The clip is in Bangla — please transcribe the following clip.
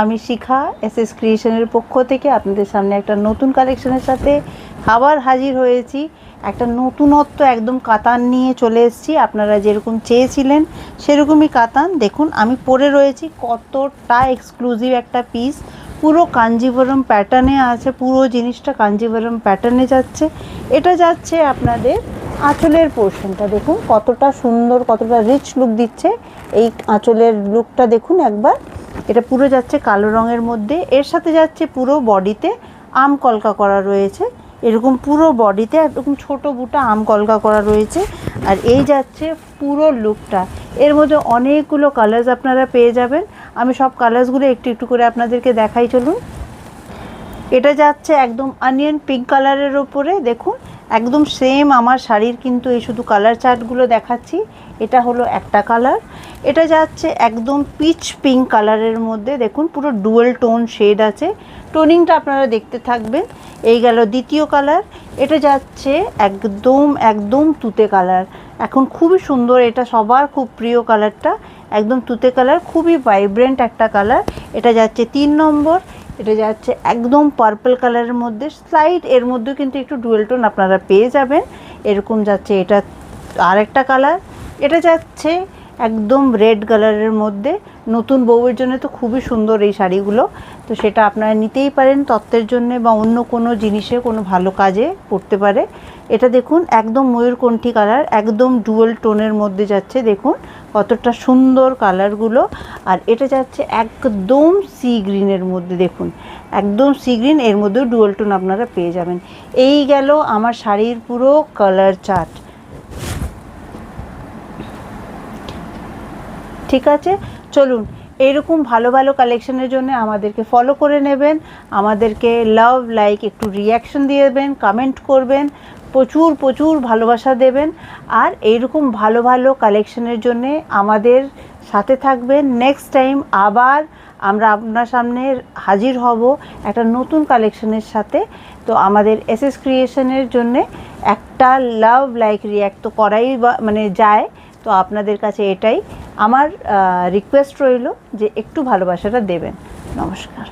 আমি শিখা এসএস ক্রিয়েশনের পক্ষ থেকে আপনাদের সামনে একটা নতুন কালেকশনের সাথে আবার হাজির হয়েছি। একটা নতুনত্ব একদম কাতান নিয়ে চলে এসেছি। আপনারা যেরকম চেয়েছিলেন সেরকমই কাতান। দেখুন আমি পরে রয়েছি, কতটা এক্সক্লুসিভ একটা পিস, পুরো কাঞ্জিভরম প্যাটার্নে আছে, পুরো জিনিসটা কাঞ্জিভরম প্যাটার্নে যাচ্ছে। এটা যাচ্ছে আপনাদের আঁচলের পোর্শনটা, দেখুন কতটা সুন্দর, কতটা রিচ লুক দিচ্ছে। এই আঁচলের লুকটা দেখুন একবার। এটা পুরো যাচ্ছে কালো রঙের মধ্যে, এর সাথে যাচ্ছে পুরো বডিতে আম কলকা করা রয়েছে, এরকম পুরো বডিতে এরকম ছোটো বুটা আম কলকা করা রয়েছে। আর এই যাচ্ছে পুরো লুকটা। এর মধ্যে অনেকগুলো কালার্স আপনারা পেয়ে যাবেন। আমি সব কালার্সগুলো একটু একটু করে আপনাদেরকে দেখাই, চলুন। এটা যাচ্ছে একদম অনিয়ন পিঙ্ক কালারের ওপরে, দেখুন একদম সেম আমার শাড়ির, কিন্তু এই শুধু কালার চার্টগুলো দেখাচ্ছি। এটা হলো একটা কালার। এটা যাচ্ছে একদম পিচ পিঙ্ক কালারের মধ্যে, দেখুন পুরো ডুয়েল টোন শেড আছে, টোনিংটা আপনারা দেখতে থাকবেন। এই গেল দ্বিতীয় কালার। এটা যাচ্ছে একদম একদম তুতে কালার, এখন খুবই সুন্দর, এটা সবার খুব প্রিয় কালারটা, একদম তুতে কালার, খুবই ভাইব্রেন্ট একটা কালার। এটা যাচ্ছে 3 নম্বর। এটা যাচ্ছে একদম পার্পল কালারের মধ্যে, স্লাইড এর মধ্যেও কিন্তু একটু ডুয়েল টোন আপনারা পেয়ে যাবেন, এরকম যাচ্ছে। এটা আরেকটা কালার। এটা যাচ্ছে একদম রেড কালারের মধ্যে, নতুন বউয়ের জন্য তো খুবই সুন্দর এই শাড়িগুলো, তো সেটা আপনারা নিতেই পারেন তত্ত্বের জন্যে বা অন্য কোনো জিনিসে, কোনো ভালো কাজে পড়তে পারে। এটা দেখুন একদম ময়ূরকণ্ঠী কালার, একদম ডুয়েল টোনের মধ্যে যাচ্ছে, দেখুন কতটা সুন্দর কালারগুলো। আর এটা যাচ্ছে একদম সি গ্রিনের মধ্যে, দেখুন একদম সি গ্রিন, এর মধ্যেও ডুয়েল টোন আপনারা পেয়ে যাবেন। এই গেল আমার শাড়ির পুরো কালার চার্ট। ঠিক আছে, চলুন এইরকম ভালো ভালো কালেকশনের জন্য আমাদেরকে ফলো করে নেবেন, আমাদেরকে লাভ লাইক একটু রিয়াকশন দিয়ে দেবেন, কমেন্ট করবেন, প্রচুর প্রচুর ভালোবাসা দেবেন। আর এইরকম ভালো ভালো কালেকশনের জন্য আমাদের সাথে থাকবেন। নেক্সট টাইম আবার আমরা আপনার সামনে হাজির হব একটা নতুন কালেকশনের সাথে। তো আমাদের এসএস ক্রিয়েশনের জন্যে একটা লাভ লাইক রিয়াক্ট তো করাই মানে যায়, তো আপনাদের কাছে এটাই আমার রিকোয়েস্ট রইল যে একটু ভালোবাসাটা দেবেন। নমস্কার।